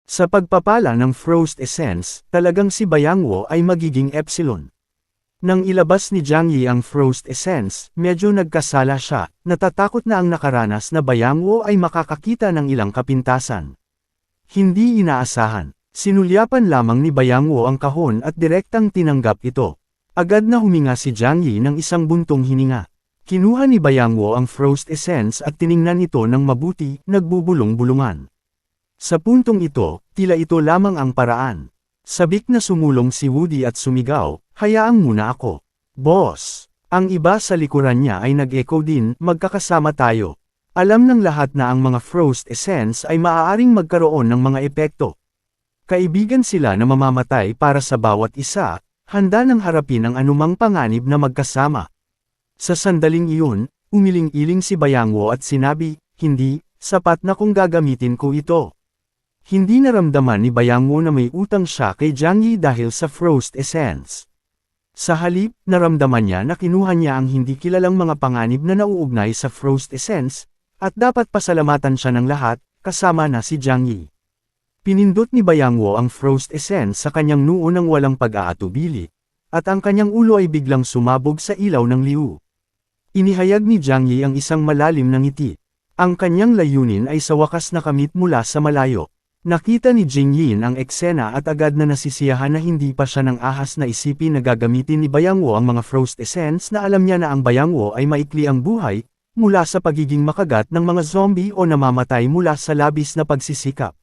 Sa pagpapala ng Frost Essence, talagang si Bayangwo ay magiging Epsilon. Nang ilabas ni Jiang Yi ang Frost Essence, medyo nagkasala siya, natatakot na ang nakaranas na Bayangwo ay makakakita ng ilang kapintasan. Hindi inaasahan. Sinulyapan lamang ni Bayangwo ang kahon at direktang tinanggap ito. Agad na huminga si Jiang Yi ng isang buntong hininga. Kinuha ni Bayangwo ang Frost Essence at tiningnan ito ng mabuti, nagbubulong-bulungan. Sa puntong ito, tila ito lamang ang paraan. Sabik na sumulong si Woody at sumigaw, "Hayaang muna ako. Boss!" Ang iba sa likuran niya ay nag-echo din, "Magkakasama tayo." Alam ng lahat na ang mga Frost Essence ay maaaring magkaroon ng mga epekto. Kaibigan sila na mamamatay para sa bawat isa, handa nang harapin ang anumang panganib na magkasama. Sa sandaling iyon, umiling-iling si Bayangwo at sinabi, "Hindi, sapat na kung gagamitin ko ito." Hindi naramdaman ni Bayangwo na may utang siya kay Jiang Yi dahil sa Frost Essence. Sa halip, naramdaman niya na kinuha niya ang hindi kilalang mga panganib na nauugnay sa Frost Essence, at dapat pasalamatan siya ng lahat, kasama na si Jiang Yi. Pinindot ni Bayangwo ang Frost Essence sa kanyang noo nang walang pag-aatubili, at ang kanyang ulo ay biglang sumabog sa ilaw ng liu. Inihayag ni Jiang Yi ang isang malalim na ngiti. Ang kanyang layunin ay sa wakas nakamit mula sa malayo. Nakita ni Jing Yin ang eksena at agad na nasisiyahan na hindi pa siya ng ahas na isipin na gagamitin ni Bayangwo ang mga Frost Essence na alam niya na ang Bayangwo ay maikli ang buhay, mula sa pagiging makagat ng mga zombie o namamatay mula sa labis na pagsisikap.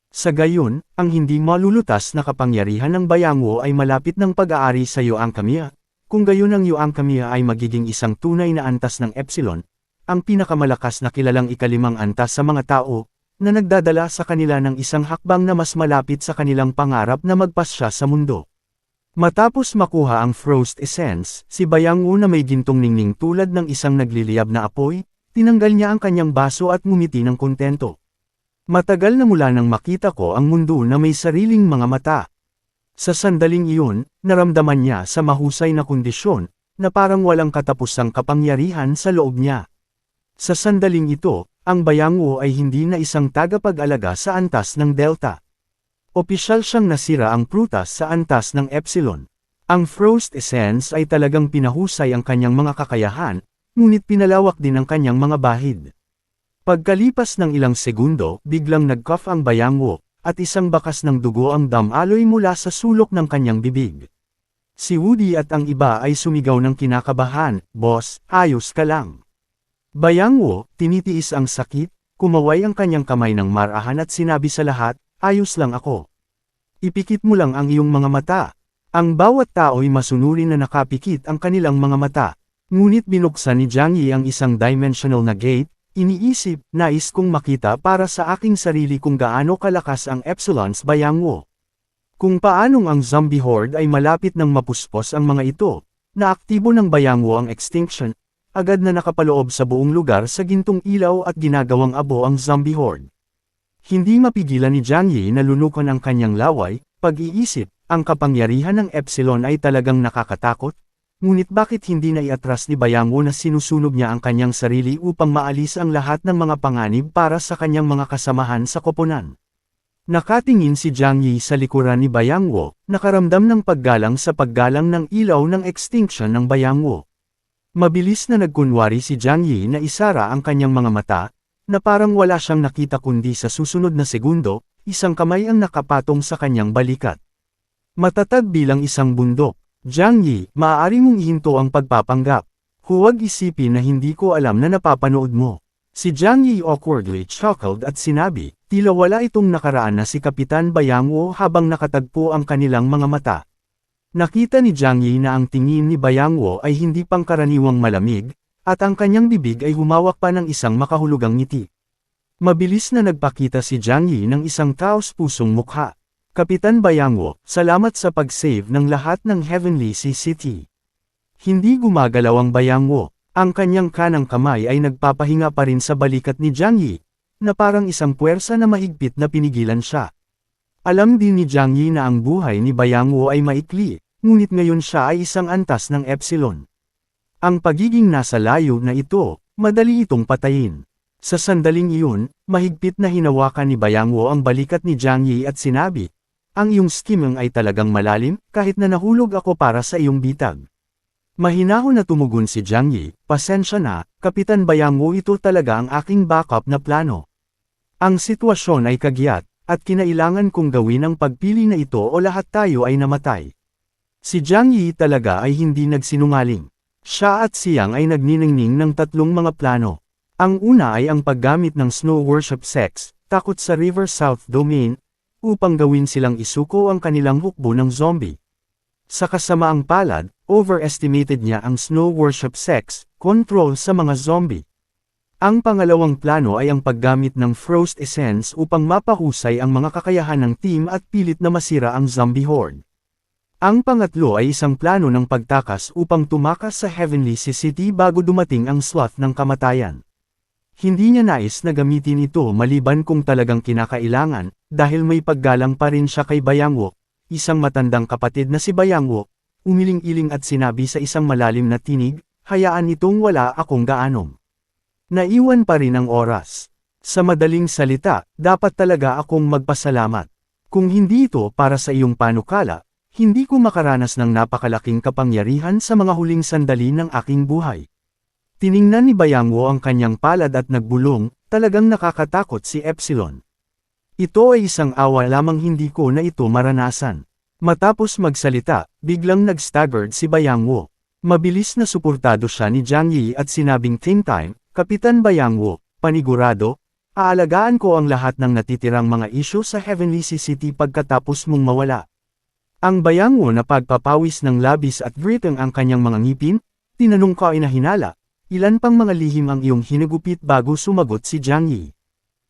Sa gayon, ang hindi malulutas na kapangyarihan ng Bayangwo ay malapit ng pag-aari sa Yuang Kamiya. Kung gayon ang Yuang Kamiya ay magiging isang tunay na antas ng Epsilon, ang pinakamalakas na kilalang ikalimang antas sa mga tao, na nagdadala sa kanila ng isang hakbang na mas malapit sa kanilang pangarap na magpasya sa mundo. Matapos makuha ang Frost Essence, si Bayangwo na may gintong ningning tulad ng isang nagliliyab na apoy, tinanggal niya ang kanyang baso at ngumiti ng kontento. "Matagal na mula nang makita ko ang mundo na may sariling mga mata." Sa sandaling iyon, naramdaman niya sa mahusay na kondisyon, na parang walang katapusang kapangyarihan sa loob niya. Sa sandaling ito, ang Bayangwo ay hindi na isang tagapag-alaga sa antas ng Delta. Opisyal siyang nasira ang prutas sa antas ng Epsilon. Ang Frost Essence ay talagang pinahusay ang kanyang mga kakayahan, ngunit pinalawak din ang kanyang mga bahid. Pagkalipas ng ilang segundo, biglang nag-cough ang Bayangwo, at isang bakas ng dugo ang damaloy mula sa sulok ng kanyang bibig. Si Woody at ang iba ay sumigaw ng kinakabahan, "Boss, ayos ka lang." Bayangwo, tinitiis ang sakit, kumaway ang kanyang kamay ng marahan at sinabi sa lahat, "Ayos lang ako. Ipikit mo lang ang iyong mga mata." Ang bawat tao'y masunurin na nakapikit ang kanilang mga mata. Ngunit binuksan ni Jiang Yi ang isang dimensional na gate, iniisip, "Nais kong makita para sa aking sarili kung gaano kalakas ang Epsilon's Bayangwo." Kung paanong ang zombie horde ay malapit ng mapuspos ang mga ito, naaktibo ng Bayangwo ang extinction, agad na nakapaloob sa buong lugar sa gintong ilaw at ginagawang abo ang zombie horde. Hindi mapigilan ni Jiang Yi na lunukan ang kanyang laway, pag-iisip, ang kapangyarihan ng Epsilon ay talagang nakakatakot, ngunit bakit hindi naiatras ni Bayangwo na sinusunog niya ang kanyang sarili upang maalis ang lahat ng mga panganib para sa kanyang mga kasamahan sa koponan. Nakatingin si Jiang Yi sa likuran ni Bayangwo, nakaramdam ng paggalang sa paggalang ng ilaw ng extinction ng Bayangwo. Mabilis na nagkunwari si Jiang Yi na isara ang kanyang mga mata, na parang wala siyang nakita kundi sa susunod na segundo, isang kamay ang nakapatong sa kanyang balikat. Matatag bilang isang bundok, "Jiang Yi, maaari mong ihinto ang pagpapanggap. Huwag isipin na hindi ko alam na napapanood mo." Si Jiang Yi awkwardly chuckled at sinabi, tila wala itong nakaraan na si Kapitan Bayangwo habang nakatagpo ang kanilang mga mata. Nakita ni Jiang Yi na ang tingin ni Bayangwo ay hindi pangkaraniwang malamig, at ang kanyang bibig ay humawak pa ng isang makahulugang ngiti. Mabilis na nagpakita si Jiang Yi ng isang taos-pusong mukha. "Kapitan Bayangwo, salamat sa pag-save ng lahat ng Heavenly Sea City." Hindi gumagalaw ang Bayangwo. Ang kanyang kanang kamay ay nagpapahinga pa rin sa balikat ni Jiang Yi, na parang isang puwersa na mahigpit na pinigilan siya. Alam din ni Jiang Yi na ang buhay ni Bayangwo ay maikli, ngunit ngayon siya ay isang antas ng Epsilon. Ang pagiging nasa layo na ito, madali itong patayin. Sa sandaling iyon, mahigpit na hinawakan ni Bayangwo ang balikat ni Jiang Yi at sinabi, ang iyong scheming ay talagang malalim, kahit na nahulog ako para sa iyong bitag. Mahinahon na tumugon si Jiang Yi, pasensya na, Kapitan Bayangwo, ito talaga ang aking backup na plano. Ang sitwasyon ay kagiat, at kinailangan kong gawin ang pagpili na ito o lahat tayo ay namatay. Si Jiang Yi talaga ay hindi nagsinungaling. Siya at Xiang ay nagniningning ng tatlong mga plano. Ang una ay ang paggamit ng Snow Worship Sects, takot sa River South Domain, upang gawin silang isuko ang kanilang hukbo ng zombie. Sa kasamaang palad, overestimated niya ang Snow Worship Sects, control sa mga zombie. Ang pangalawang plano ay ang paggamit ng Frost Essence upang mapahusay ang mga kakayahan ng team at pilit na masira ang zombie horde. Ang pangatlo ay isang plano ng pagtakas upang tumakas sa Heavenly City bago dumating ang sloth ng kamatayan. Hindi niya nais na gamitin ito maliban kung talagang kinakailangan, dahil may paggalang pa rin siya kay Bayangwo, isang matandang kapatid na si Bayangwo, umiling-iling at sinabi sa isang malalim na tinig, hayaan itong wala akong gaanong. Naiwan pa rin ang oras. Sa madaling salita, dapat talaga akong magpasalamat. Kung hindi ito para sa iyong panukala, hindi ko makaranas ng napakalaking kapangyarihan sa mga huling sandali ng aking buhay. Tiningnan ni Bayangwo ang kanyang palad at nagbulong, talagang nakakatakot si Epsilon. Ito ay isang awa lamang hindi ko na ito maranasan. Matapos magsalita, biglang nag-staggered si Bayangwo. Mabilis na suportado siya ni Jiang Yi at sinabing same time, Kapitan Bayangwo, panigurado, aalagaan ko ang lahat ng natitirang mga isyu sa Heavenly City pagkatapos mong mawala. Ang Bayangwo na pagpapawis ng labis at gritting ang kanyang mga ngipin, tinanong ko ay nahinala. Ilan pang mga lihim ang iyong hinagupit bago sumagot si Jiang Yi.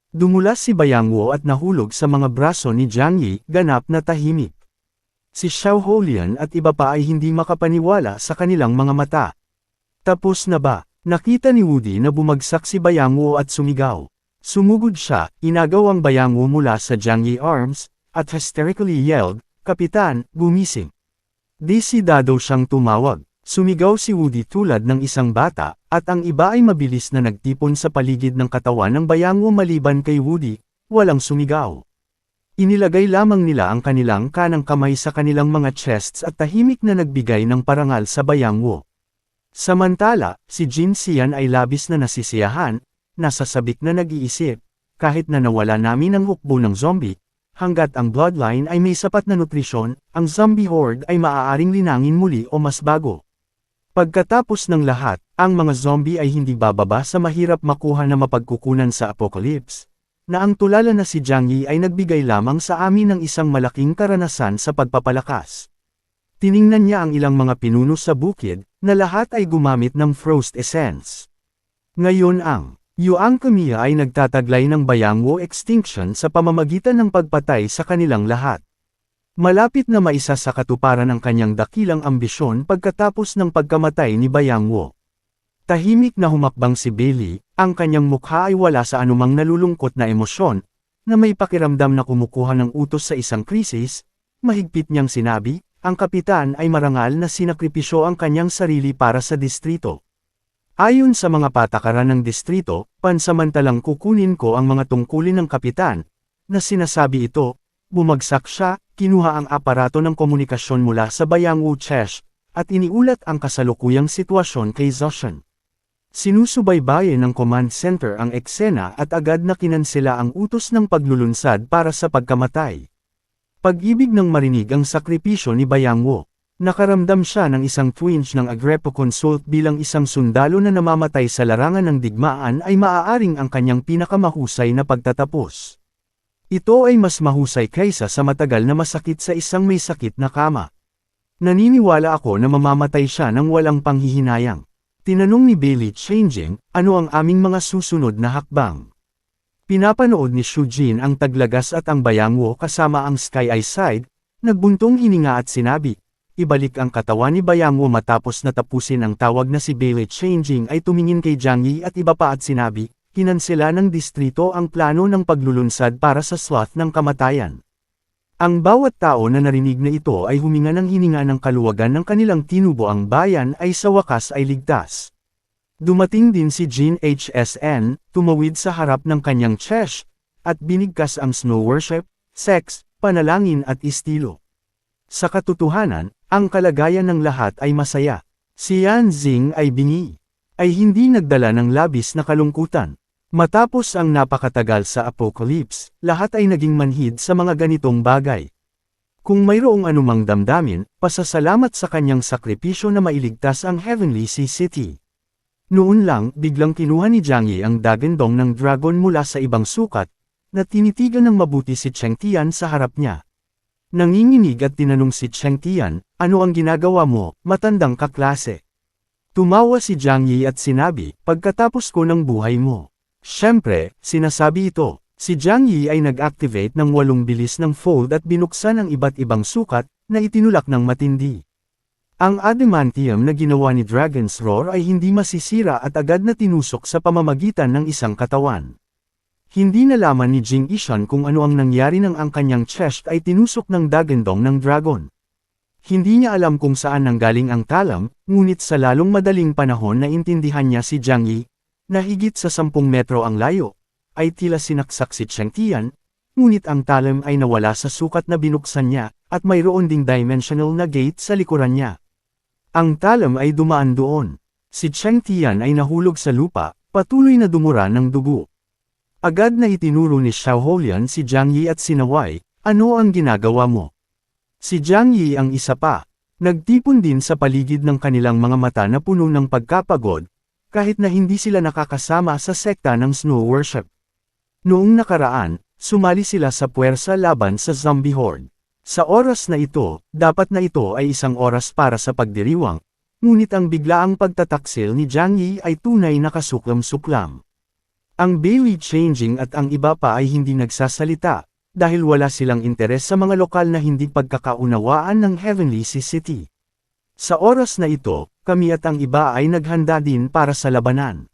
Dumulas si Bayangwo at nahulog sa mga braso ni Jiang Yi, ganap na tahimik. Si Xiao Holian at iba pa ay hindi makapaniwala sa kanilang mga mata. Tapos na ba? Nakita ni Woody na bumagsak si Bayangwo at sumigaw. Sumugod siya, inagaw ang Bayangwo mula sa Jiang Yi arms, at hysterically yelled, Kapitan, gumising. Desidado siyang tumawag. Sumigaw si Woody tulad ng isang bata, at ang iba ay mabilis na nagtipon sa paligid ng katawan ng Bayangwo maliban kay Woody, walang sumigaw. Inilagay lamang nila ang kanilang kanang kamay sa kanilang mga chests at tahimik na nagbigay ng parangal sa Bayangwo. Samantala, si Jin Xian ay labis na nasisiyahan, nasasabik na nag-iisip, kahit na nawala namin ang hukbo ng zombie, hanggat ang bloodline ay may sapat na nutrisyon, ang zombie horde ay maaaring linangin muli o mas bago. Pagkatapos ng lahat, ang mga zombie ay hindi bababa sa mahirap makuha na mapagkukunan sa apocalypse, na ang tulala na si Jiang Yi ay nagbigay lamang sa amin ng isang malaking karanasan sa pagpapalakas. Tiningnan niya ang ilang mga pinuno sa bukid, na lahat ay gumamit ng Frost Essence. Ngayon ang Yuan Kamiya ay nagtataglay ng Bayangwo extinction sa pamamagitan ng pagpatay sa kanilang lahat. Malapit na maisa sa katuparan ang kanyang dakilang ambisyon pagkatapos ng pagkamatay ni Bayangwo. Tahimik na humakbang si Bailey, ang kanyang mukha ay wala sa anumang nalulungkot na emosyon, na may pakiramdam na kumukuha ng utos sa isang krisis, mahigpit niyang sinabi, ang kapitan ay marangal na sinakripisyo ang kanyang sarili para sa distrito. Ayon sa mga patakaran ng distrito, pansamantalang kukunin ko ang mga tungkulin ng kapitan, na sinasabi ito, bumagsak siya, kinuha ang aparato ng komunikasyon mula sa Bayangwo Chesh, at iniulat ang kasalukuyang sitwasyon kay Zoshan. Sinusubaybayan ng command center ang eksena at agad na kinansela ang utos ng paglulunsad para sa pagkamatay. Pag-ibig ng marinig ang sakripisyo ni Bayangwo. Nakaramdam siya ng isang twinge ng Agrepo Consult bilang isang sundalo na namamatay sa larangan ng digmaan ay maaaring ang kanyang pinakamahusay na pagtatapos. Ito ay mas mahusay kaysa sa matagal na masakit sa isang may sakit na kama. Naniniwala ako na mamamatay siya ng walang panghihinayang. Tinanong ni Bailey changing, ano ang aming mga susunod na hakbang? Pinapanood ni Shujin ang taglagas at ang Bayangwo kasama ang Sky Eyeside, nagbuntong hininga at sinabi, ibalik ang katawan ni Bayangwo matapos na tapusin ang tawag na si Bailey changing ay tumingin kay Jiang Yi at iba pa at sinabi, kinansela ng distrito ang plano ng paglulunsad para sa sloth ng kamatayan. Ang bawat tao na narinig na ito ay huminga ng hininga ng kaluwagan ng kanilang tinubo ang bayan ay sa wakas ay ligtas. Dumating din si Jin HSN, tumawid sa harap ng kanyang chest, at binigkas ang snow worship, sex, panalangin at estilo. Sa katotohanan, ang kalagayan ng lahat ay masaya. Si Yan Xing ay bingi. Ay hindi nagdala ng labis na kalungkutan. Matapos ang napakatagal sa apocalypse, lahat ay naging manhid sa mga ganitong bagay. Kung mayroong anumang damdamin, pasasalamat sa kanyang sakripisyo na mailigtas ang Heavenly Sea City. Noon lang, biglang kinuha ni Jiang Yi ang dagandong ng dragon mula sa ibang sukat, na tinitigan ng mabuti si Cheng Tian sa harap niya. Nanginginig at tinanong si Cheng Tian, ano ang ginagawa mo, matandang kaklase? Tumawa si Jiang Yi at sinabi, pagkatapos ko ng buhay mo. Siyempre, sinasabi ito, si Jiang Yi ay nag-activate ng 8 bilis ng fold at binuksan ang iba't ibang sukat, na itinulak ng matindi. Ang adamantium na ginawa ni Dragon's Roar ay hindi masisira at agad na tinusok sa pamamagitan ng isang katawan. Hindi nalaman ni Jing Ishan kung ano ang nangyari nang ang kanyang chest ay tinusok ng dagandong ng dragon. Hindi niya alam kung saan nanggaling ang talam, ngunit sa lalong madaling panahon na intindihan niya si Jiang Yi, na higit sa 10 metro ang layo, ay tila sinaksak si Cheng Tian, ngunit ang talam ay nawala sa sukat na binuksan niya, at mayroon ding dimensional na gate sa likuran niya. Ang talam ay dumaan doon. Si Cheng Tian ay nahulog sa lupa, patuloy na dumura ng dugo. Agad na itinuro ni Xiao Holian si Jiang Yi at sinaway, ano ang ginagawa mo? Si Jiang Yi ang isa pa. Nagtipon din sa paligid ng kanilang mga mata na puno ng pagkapagod, kahit na hindi sila nakakasama sa sekta ng snow worship. Noong nakaraan, sumali sila sa puwersa laban sa zombie horde. Sa oras na ito, dapat na ito ay isang oras para sa pagdiriwang, ngunit ang biglaang pagtataksil ni Jiang Yi ay tunay na kasuklam-suklam. Ang Bailey Changing at ang iba pa ay hindi nagsasalita, dahil wala silang interes sa mga lokal na hindi pagkakaunawaan ng Heavenly Sea City. Sa oras na ito, kami at ang iba ay naghanda din para sa labanan.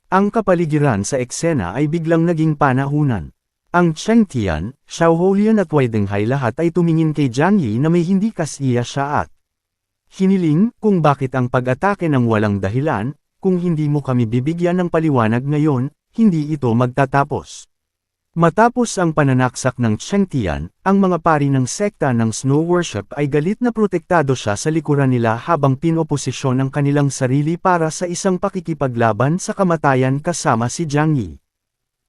Ang kapaligiran sa eksena ay biglang naging panahunan. Ang Cheng Tian, Xiao Holian at Wei Denghai lahat ay tumingin kay Jiang Yi na may hindi kasiya siya at hiniling kung bakit ang pag-atake ng walang dahilan, kung hindi mo kami bibigyan ng paliwanag ngayon, hindi ito magtatapos. Matapos ang pananaksak ng Cheng Tian, ang mga pari ng sekta ng snow worship ay galit na protektado siya sa likuran nila habang pinoposisyon ang kanilang sarili para sa isang pakikipaglaban sa kamatayan kasama si Jiang Yi.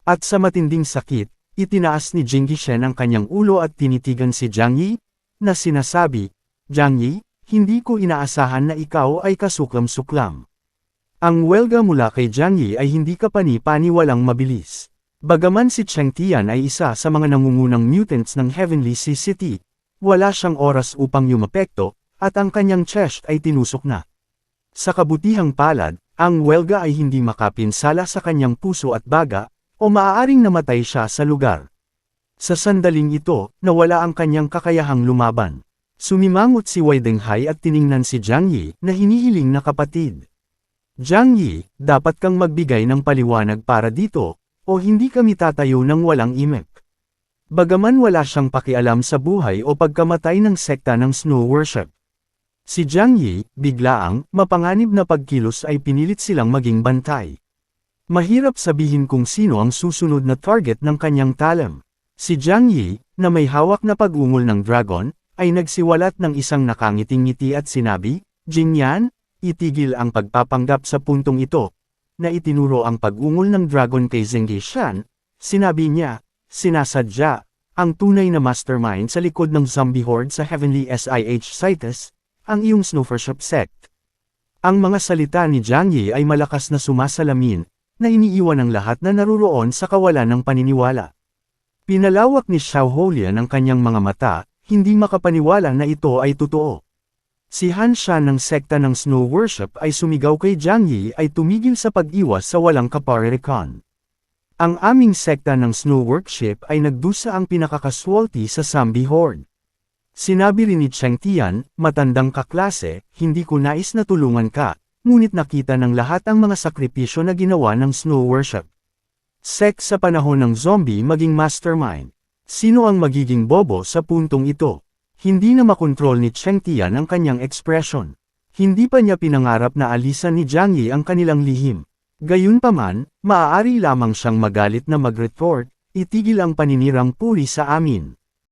At sa matinding sakit, itinaas ni Jing Gishen ang kanyang ulo at tinitigan si Jiang Yi, na sinasabi, Jiang Yi, hindi ko inaasahan na ikaw ay kasuklam-suklam. Ang welga mula kay Jiang Yi ay hindi kapani-paniwalang mabilis. Bagaman si Cheng Tian ay isa sa mga nangungunang mutants ng Heavenly Sea City, wala siyang oras upang yumapekto, at ang kanyang chest ay tinusok na. Sa kabutihang palad, ang welga ay hindi makapinsala sa kanyang puso at baga, o maaaring namatay siya sa lugar. Sa sandaling ito, nawala ang kanyang kakayahang lumaban. Sumimangot si Wei Denghai at tiningnan si Jiang Yi na hinihiling na kapatid. Jiang Yi, dapat kang magbigay ng paliwanag para dito, o hindi kami tatayo ng walang imik. Bagaman wala siyang pakialam sa buhay o pagkamatay ng sekta ng snow worship. Si Jiang Yi, biglaang, mapanganib na pagkilos ay pinilit silang maging bantay. Mahirap sabihin kung sino ang susunod na target ng kanyang talam. Si Jiang Yi, na may hawak na pag-ungol ng dragon, ay nagsiwalat ng isang nakangiting-ngiti at sinabi, Jing Yan, itigil ang pagpapanggap sa puntong ito, na itinuro ang pag-ungol ng dragon kay Zheng Yishan, sinabi niya, sinasadya, ang tunay na mastermind sa likod ng zombie horde sa Heavenly Cities, ang iyong snow worship sect. Ang mga salita ni Jiang Yi ay malakas na sumasalamin, na iniiwan ng lahat na naruroon sa kawalan ng paniniwala. Pinalawak ni Xiao Holian ang kanyang mga mata, hindi makapaniwala na ito ay totoo. Si Han Shan ng sekta ng snow worship ay sumigaw kay Jiang Yi ay tumigil sa pag-iwas sa walang kaparirikan. Ang aming sekta ng snow worship ay nagdusa ang pinakakaswalty sa zombie horde. Sinabi rin ni Cheng Tian, matandang kaklase, hindi ko nais na tulungan ka, ngunit nakita ng lahat ang mga sakripisyo na ginawa ng snow worship. Sect sa panahon ng zombie maging mastermind. Sino ang magiging bobo sa puntong ito? Hindi na makontrol ni Cheng Tian ang kanyang ekspresyon. Hindi pa niya pinangarap na alisan ni Jiang Yi ang kanilang lihim. Gayunpaman, maaari lamang siyang magalit na mag-retort, itigil ang paninirang puri sa amin.